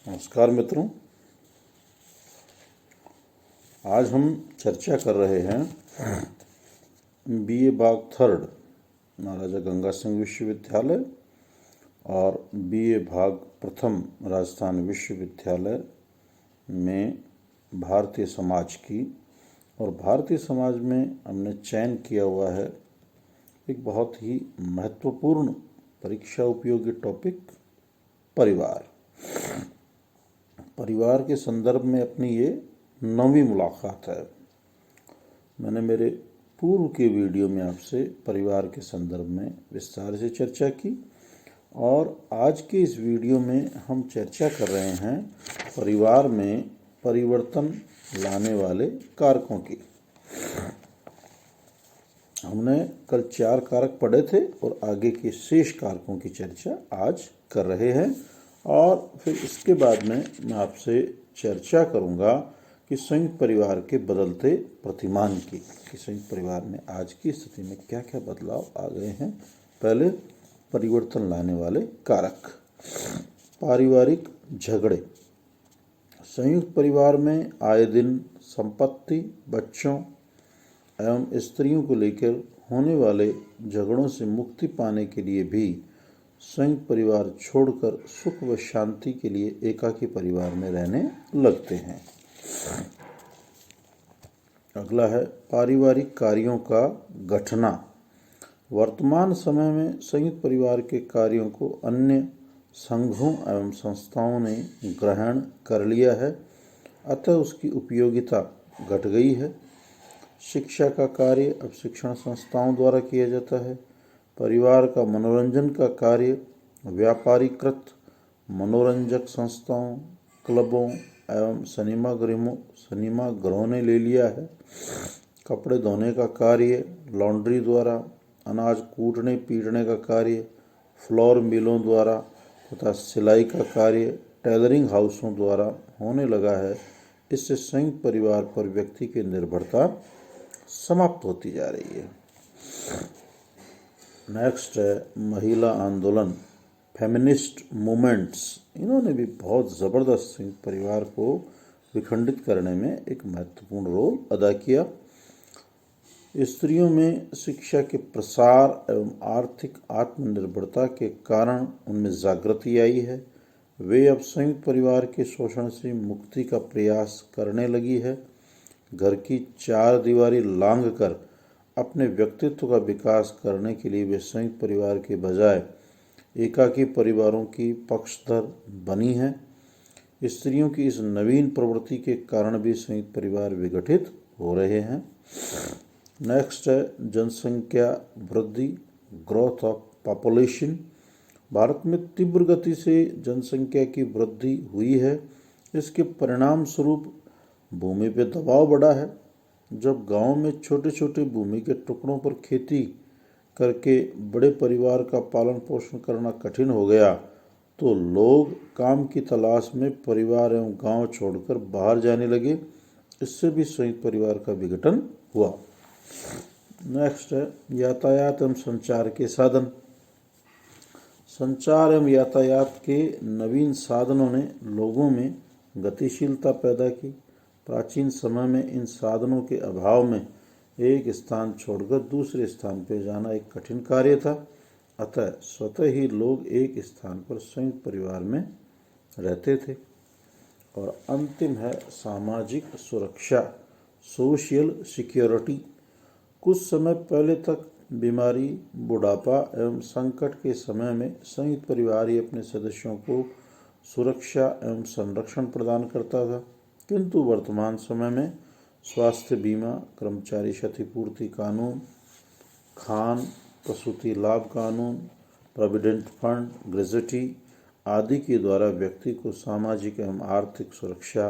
नमस्कार मित्रों, आज हम चर्चा कर रहे हैं बीए भाग थर्ड महाराजा गंगा सिंह विश्वविद्यालय और बीए भाग प्रथम राजस्थान विश्वविद्यालय में भारतीय समाज की। और भारतीय समाज में हमने चयन किया हुआ है एक बहुत ही महत्वपूर्ण परीक्षा उपयोगी टॉपिक, परिवार। परिवार के संदर्भ में अपनी ये 9वीं मुलाकात है। मैंने मेरे पूर्व के वीडियो में आपसे परिवार के संदर्भ में विस्तार से चर्चा की और आज के इस वीडियो में हम चर्चा कर रहे हैं परिवार में परिवर्तन लाने वाले कारकों की। हमने कल 4 कारक पढ़े थे और आगे के शेष कारकों की चर्चा आज कर रहे हैं। और फिर इसके बाद में मैं आपसे चर्चा करूंगा कि संयुक्त परिवार के बदलते प्रतिमान की, कि संयुक्त परिवार में आज की स्थिति में क्या क्या बदलाव आ गए हैं। पहले परिवर्तन लाने वाले कारक। पारिवारिक झगड़े। संयुक्त परिवार में आए दिन संपत्ति, बच्चों एवं स्त्रियों को लेकर होने वाले झगड़ों से मुक्ति पाने के लिए भी संयुक्त परिवार छोड़कर सुख व शांति के लिए एकाकी परिवार में रहने लगते हैं। अगला है पारिवारिक कार्यों का गठना। वर्तमान समय में संयुक्त परिवार के कार्यों को अन्य संघों एवं संस्थाओं ने ग्रहण कर लिया है, अतः उसकी उपयोगिता घट गई है। शिक्षा का कार्य अब शिक्षण संस्थाओं द्वारा किया जाता है। परिवार का मनोरंजन का कार्य व्यापारीकृत मनोरंजक संस्थाओं, क्लबों एवं सिनेमा घरों ने ले लिया है। कपड़े धोने का कार्य लॉन्ड्री द्वारा, अनाज कूटने पीटने का कार्य फ्लोर मिलों द्वारा तथा सिलाई का कार्य टेलरिंग हाउसों द्वारा होने लगा है। इससे संयुक्त परिवार पर व्यक्ति की निर्भरता समाप्त होती जा रही है। नेक्स्ट है महिला आंदोलन, फेमिनिस्ट मूवमेंट्स। इन्होंने भी बहुत ज़बरदस्त संयुक्त परिवार को विखंडित करने में एक महत्वपूर्ण रोल अदा किया। स्त्रियों में शिक्षा के प्रसार एवं आर्थिक आत्मनिर्भरता के कारण उनमें जागृति आई है। वे अब संयुक्त परिवार के शोषण से मुक्ति का प्रयास करने लगी है। घर की 4 दीवारी लांघ कर अपने व्यक्तित्व का विकास करने के लिए वे संयुक्त परिवार के बजाय एकाकी परिवारों की पक्षधर बनी है। स्त्रियों की इस नवीन प्रवृत्ति के कारण भी संयुक्त परिवार विघटित हो रहे हैं। नेक्स्ट है जनसंख्या वृद्धि, ग्रोथ ऑफ पॉपुलेशन। भारत में तीव्र गति से जनसंख्या की वृद्धि हुई है। इसके परिणाम स्वरूप भूमि पर दबाव बढ़ा है। जब गांव में छोटे छोटे भूमि के टुकड़ों पर खेती करके बड़े परिवार का पालन पोषण करना कठिन हो गया, तो लोग काम की तलाश में परिवार एवं गांव छोड़कर बाहर जाने लगे। इससे भी संयुक्त परिवार का विघटन हुआ। नेक्स्ट है यातायात एवं संचार के साधन। संचार एवं यातायात के नवीन साधनों ने लोगों में गतिशीलता पैदा की। प्राचीन समय में इन साधनों के अभाव में एक स्थान छोड़कर दूसरे स्थान पर जाना एक कठिन कार्य था, अतः स्वतः ही लोग एक स्थान पर संयुक्त परिवार में रहते थे। और अंतिम है सामाजिक सुरक्षा, सोशल सिक्योरिटी। कुछ समय पहले तक बीमारी, बुढ़ापा एवं संकट के समय में संयुक्त परिवार ही अपने सदस्यों को सुरक्षा एवं संरक्षण प्रदान करता था, किंतु वर्तमान समय में स्वास्थ्य बीमा, कर्मचारी क्षतिपूर्ति कानून, खान प्रसूति लाभ कानून, प्रोविडेंट फंड, ग्रेजुटी आदि के द्वारा व्यक्ति को सामाजिक एवं आर्थिक सुरक्षा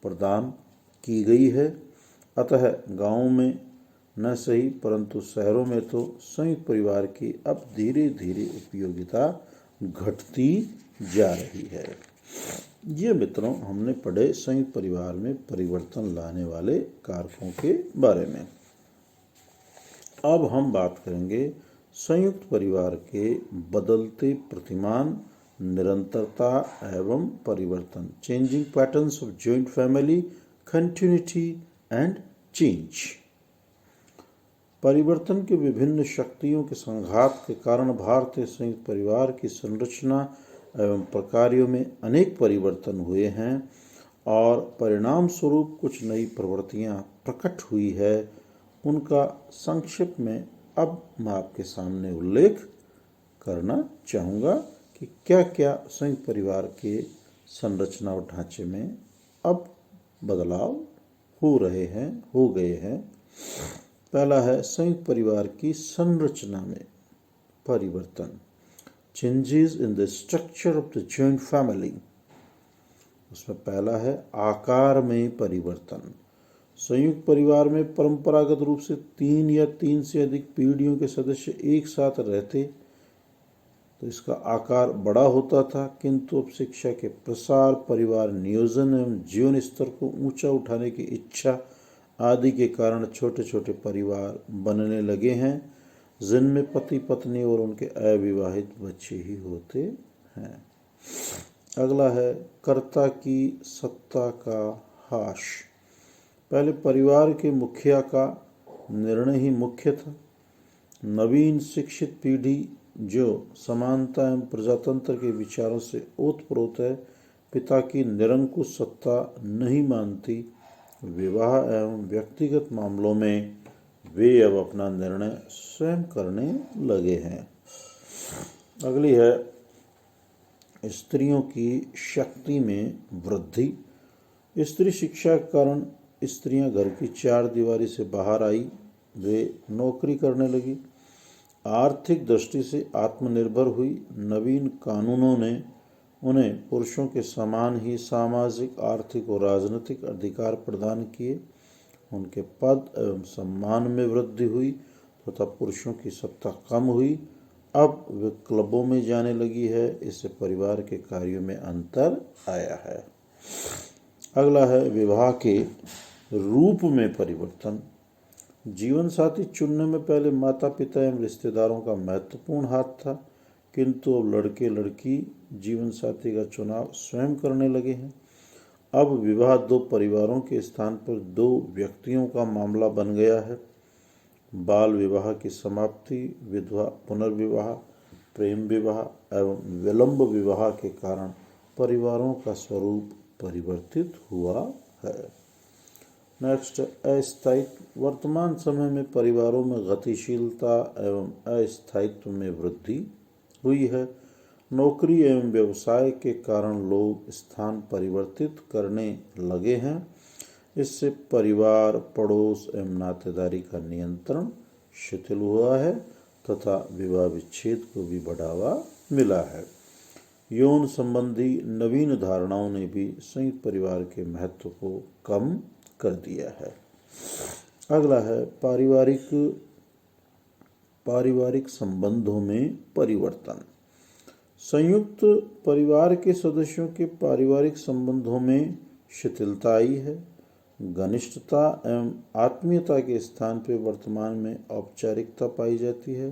प्रदान की गई है। अतः गांवों में न सही परंतु शहरों में तो संयुक्त परिवार की अब धीरे धीरे उपयोगिता घटती जा रही है। ये मित्रों हमने पढ़े संयुक्त परिवार में परिवर्तन लाने वाले कारकों के बारे में। अब हम बात करेंगे संयुक्त परिवार के बदलते प्रतिमान निरंतरता एवं परिवर्तन, changing patterns of joint family, continuity and change. परिवर्तन के विभिन्न शक्तियों के संघात के कारण भारतीय संयुक्त परिवार की संरचना एवं प्रकारों में अनेक परिवर्तन हुए हैं और परिणाम स्वरूप कुछ नई प्रवृत्तियां प्रकट हुई है। उनका संक्षिप्त में अब मैं आपके सामने उल्लेख करना चाहूँगा कि क्या क्या संयुक्त परिवार के संरचना और ढांचे में अब बदलाव हो गए हैं। पहला है संयुक्त परिवार की संरचना में परिवर्तन, changes in the structure of the joint family. उसमें पहला है आकार में परिवर्तन। संयुक्त परिवार में परंपरागत रूप से 3 या 3 से अधिक पीढ़ियों के सदस्य एक साथ रहते, तो इसका आकार बड़ा होता था, किंतु अब शिक्षा के प्रसार, परिवार नियोजन एवं जीवन स्तर को ऊंचा उठाने की इच्छा आदि के कारण छोटे छोटे परिवार बनने लगे हैं, जिनमें पति पत्नी और उनके अविवाहित बच्चे ही होते हैं। अगला है कर्ता की सत्ता का ह्रास। पहले परिवार के मुखिया का निर्णय ही मुख्य था। नवीन शिक्षित पीढ़ी जो समानता एवं प्रजातंत्र के विचारों से ओतप्रोत है, पिता की निरंकुश सत्ता नहीं मानती। विवाह एवं व्यक्तिगत मामलों में वे अब अपना निर्णय स्वयं करने लगे हैं। अगली है स्त्रियों की शक्ति में वृद्धि। स्त्री शिक्षा के कारण स्त्रियां घर की 4 दीवारी से बाहर आई, वे नौकरी करने लगी, आर्थिक दृष्टि से आत्मनिर्भर हुई। नवीन कानूनों ने उन्हें पुरुषों के समान ही सामाजिक, आर्थिक और राजनीतिक अधिकार प्रदान किए। उनके पद एवं सम्मान में वृद्धि हुई तथा पुरुषों की सत्ता कम हुई। अब वे क्लबों में जाने लगी है, इससे परिवार के कार्यों में अंतर आया है। अगला है विवाह के रूप में परिवर्तन। जीवन साथी चुनने में पहले माता पिता एवं रिश्तेदारों का महत्वपूर्ण हाथ था, किंतु अब लड़के लड़की जीवन साथी का चुनाव स्वयं करने लगे हैं। अब विवाह 2 परिवारों के स्थान पर 2 व्यक्तियों का मामला बन गया है। बाल विवाह की समाप्ति, विधवा पुनर्विवाह, प्रेम विवाह एवं विलंब विवाह के कारण परिवारों का स्वरूप परिवर्तित हुआ है। नेक्स्ट, अस्थायित्व। वर्तमान समय में परिवारों में गतिशीलता एवं अस्थायित्व में वृद्धि हुई है। नौकरी एवं व्यवसाय के कारण लोग स्थान परिवर्तित करने लगे हैं। इससे परिवार, पड़ोस एवं नातेदारी का नियंत्रण शिथिल हुआ है तथा विवाह विच्छेद को भी बढ़ावा मिला है। यौन संबंधी नवीन धारणाओं ने भी संयुक्त परिवार के महत्व को कम कर दिया है। अगला है पारिवारिक संबंधों में परिवर्तन। संयुक्त परिवार के सदस्यों के पारिवारिक संबंधों में शिथिलता आई है। घनिष्ठता एवं आत्मीयता के स्थान पर वर्तमान में औपचारिकता पाई जाती है।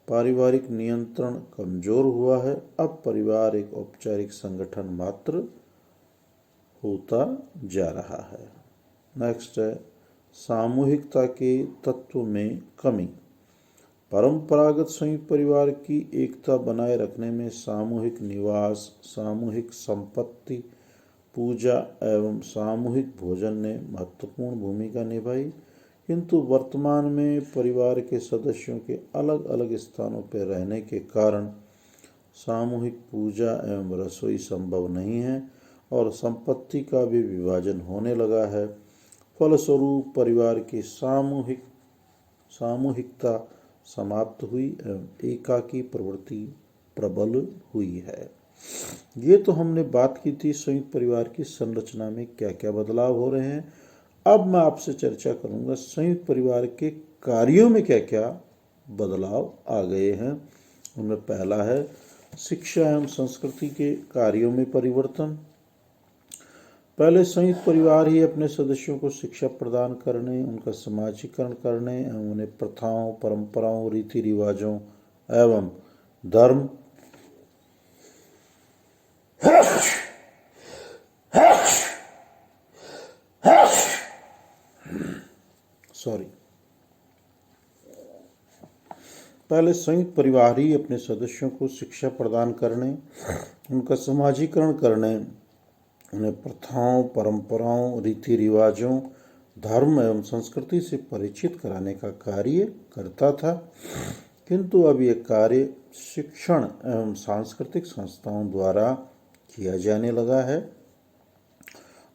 पारिवारिक नियंत्रण कमजोर हुआ है। अब परिवार एक औपचारिक संगठन मात्र होता जा रहा है। नेक्स्ट है सामूहिकता के तत्व में कमी। परंपरागत संयुक्त परिवार की एकता बनाए रखने में सामूहिक निवास, सामूहिक संपत्ति, पूजा एवं सामूहिक भोजन ने महत्वपूर्ण भूमिका निभाई, किंतु वर्तमान में परिवार के सदस्यों के अलग अलग स्थानों पर रहने के कारण सामूहिक पूजा एवं रसोई संभव नहीं है और संपत्ति का भी विभाजन होने लगा है। फलस्वरूप परिवार की सामूहिकता समाप्त हुई एवं एकाकी प्रवृत्ति प्रबल हुई है। ये तो हमने बात की थी संयुक्त परिवार की संरचना में क्या क्या बदलाव हो रहे हैं। अब मैं आपसे चर्चा करूंगा संयुक्त परिवार के कार्यों में क्या क्या बदलाव आ गए हैं। उनमें पहला है शिक्षा एवं संस्कृति के कार्यों में परिवर्तन। पहले संयुक्त परिवार ही अपने सदस्यों को शिक्षा प्रदान करने, उनका समाजीकरण करने एवं उन्हें प्रथाओं, परंपराओं, रीति रिवाजों एवं धर्म पहले संयुक्त परिवार ही अपने सदस्यों को शिक्षा प्रदान करने, उनका समाजीकरण करने, उन्हें प्रथाओं, परंपराओं, रीति रिवाजों, धर्म एवं संस्कृति से परिचित कराने का कार्य करता था। किंतु अब यह कार्य शिक्षण एवं सांस्कृतिक संस्थाओं द्वारा किया जाने लगा है।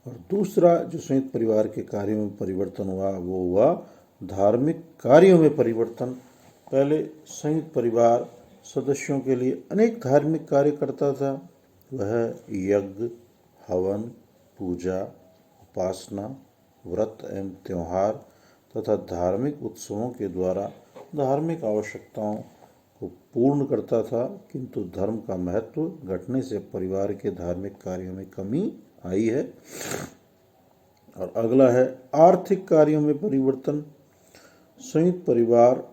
और दूसरा जो संयुक्त परिवार के कार्यों में परिवर्तन हुआ वो हुआ धार्मिक कार्यों में परिवर्तन। पहले संयुक्त परिवार सदस्यों के लिए अनेक धार्मिक कार्य करता था। वह यज्ञ, हवन, पूजा, उपासना, व्रत एवं त्योहार तथा धार्मिक उत्सवों के द्वारा धार्मिक आवश्यकताओं को पूर्ण करता था। किंतु धर्म का महत्व घटने से परिवार के धार्मिक कार्यों में कमी आई है। और अगला है आर्थिक कार्यों में परिवर्तन। संयुक्त परिवार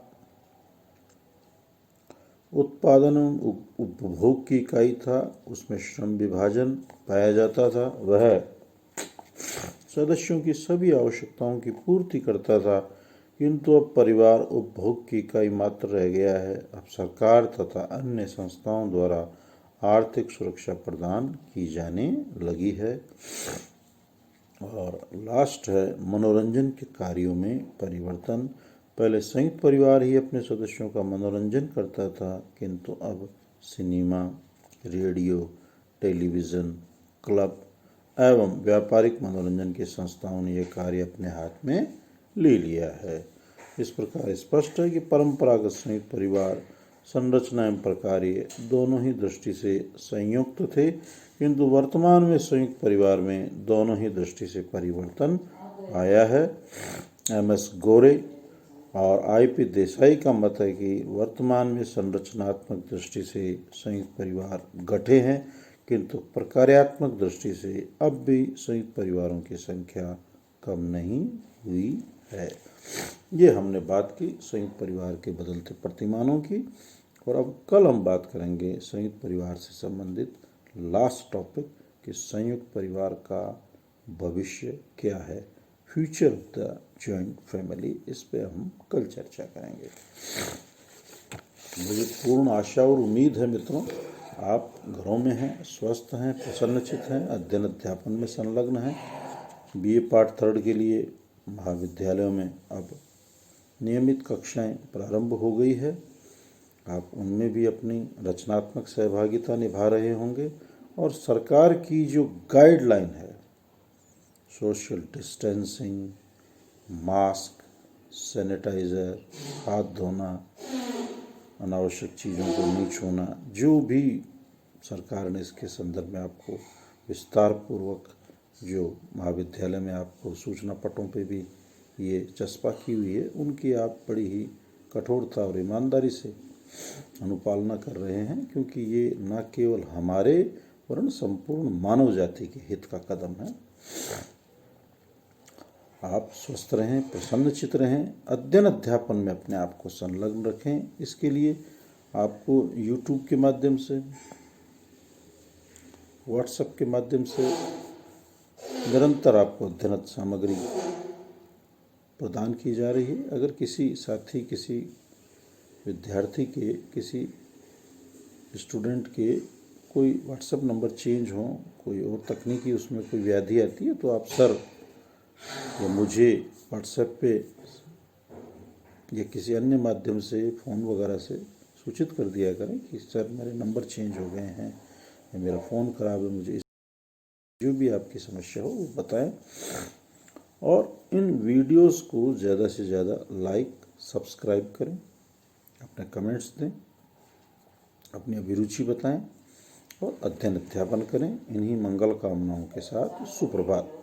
उत्पादन एवं उपभोग की इकाई था, उसमें श्रम विभाजन पाया जाता था। वह सदस्यों की सभी आवश्यकताओं की पूर्ति करता था। किंतु अब परिवार उपभोग की इकाई मात्र रह गया है। अब सरकार तथा अन्य संस्थाओं द्वारा आर्थिक सुरक्षा प्रदान की जाने लगी है। और लास्ट है मनोरंजन के कार्यों में परिवर्तन। पहले संयुक्त परिवार ही अपने सदस्यों का मनोरंजन करता था, किंतु अब सिनेमा, रेडियो, टेलीविज़न, क्लब एवं व्यापारिक मनोरंजन की संस्थाओं ने यह कार्य अपने हाथ में ले लिया है। इस प्रकार स्पष्ट है कि परंपरागत संयुक्त परिवार संरचना एवं प्रकार्य दोनों ही दृष्टि से संयुक्त थे, किंतु वर्तमान में संयुक्त परिवार में दोनों ही दृष्टि से परिवर्तन आया है। एम.एस. गोरे और आई.पी. देसाई का मत है कि वर्तमान में संरचनात्मक दृष्टि से संयुक्त परिवार गठे हैं, किंतु प्रकार्यात्मक दृष्टि से अब भी संयुक्त परिवारों की संख्या कम नहीं हुई है। ये हमने बात की संयुक्त परिवार के बदलते प्रतिमानों की। और अब कल हम बात करेंगे संयुक्त परिवार से संबंधित लास्ट टॉपिक कि संयुक्त परिवार का भविष्य क्या है, future of the joint family. इस पे हम कल चर्चा करेंगे। मुझे पूर्ण आशा और उम्मीद है मित्रों, आप घरों में हैं, स्वस्थ हैं, प्रसन्नचित हैं, अध्ययन अध्यापन में संलग्न हैं। बीए पार्ट 3 के लिए महाविद्यालयों में अब नियमित कक्षाएं प्रारंभ हो गई है। आप उनमें भी अपनी रचनात्मक सहभागिता निभा रहे होंगे। और सरकार की जो गाइडलाइन है, सोशल डिस्टेंसिंग, मास्क, सैनिटाइज़र, हाथ धोना, अनावश्यक चीज़ों को नहीं छूना, जो भी सरकार ने इसके संदर्भ में आपको विस्तार पूर्वक जो महाविद्यालय में आपको सूचना पटों पे भी ये चस्पा की हुई है, उनकी आप बड़ी ही कठोरता और ईमानदारी से अनुपालना कर रहे हैं, क्योंकि ये न केवल हमारे वरन संपूर्ण मानव जाति के हित का कदम है। आप स्वस्थ रहें, प्रसन्नचित रहें, अध्ययन अध्यापन में अपने आप को संलग्न रखें। इसके लिए आपको YouTube के माध्यम से, व्हाट्सएप के माध्यम से निरंतर आपको अध्ययन सामग्री प्रदान की जा रही है। अगर किसी साथी, किसी विद्यार्थी के, किसी स्टूडेंट के कोई व्हाट्सएप नंबर चेंज हो, कोई और तकनीकी उसमें कोई व्याधि आती है, तो आप सर या मुझे व्हाट्सएप पे या किसी अन्य माध्यम से फ़ोन वगैरह से सूचित कर दिया करें कि सर मेरे नंबर चेंज हो गए हैं या मेरा फ़ोन ख़राब है, मुझे जो भी आपकी समस्या हो वो बताएं। और इन वीडियोस को ज़्यादा से ज़्यादा लाइक, सब्सक्राइब करें, अपने कमेंट्स दें, अपनी अभिरुचि बताएं और अध्ययन अध्यापन करें। इन्हीं मंगल कामनाओं के साथ सुप्रभात।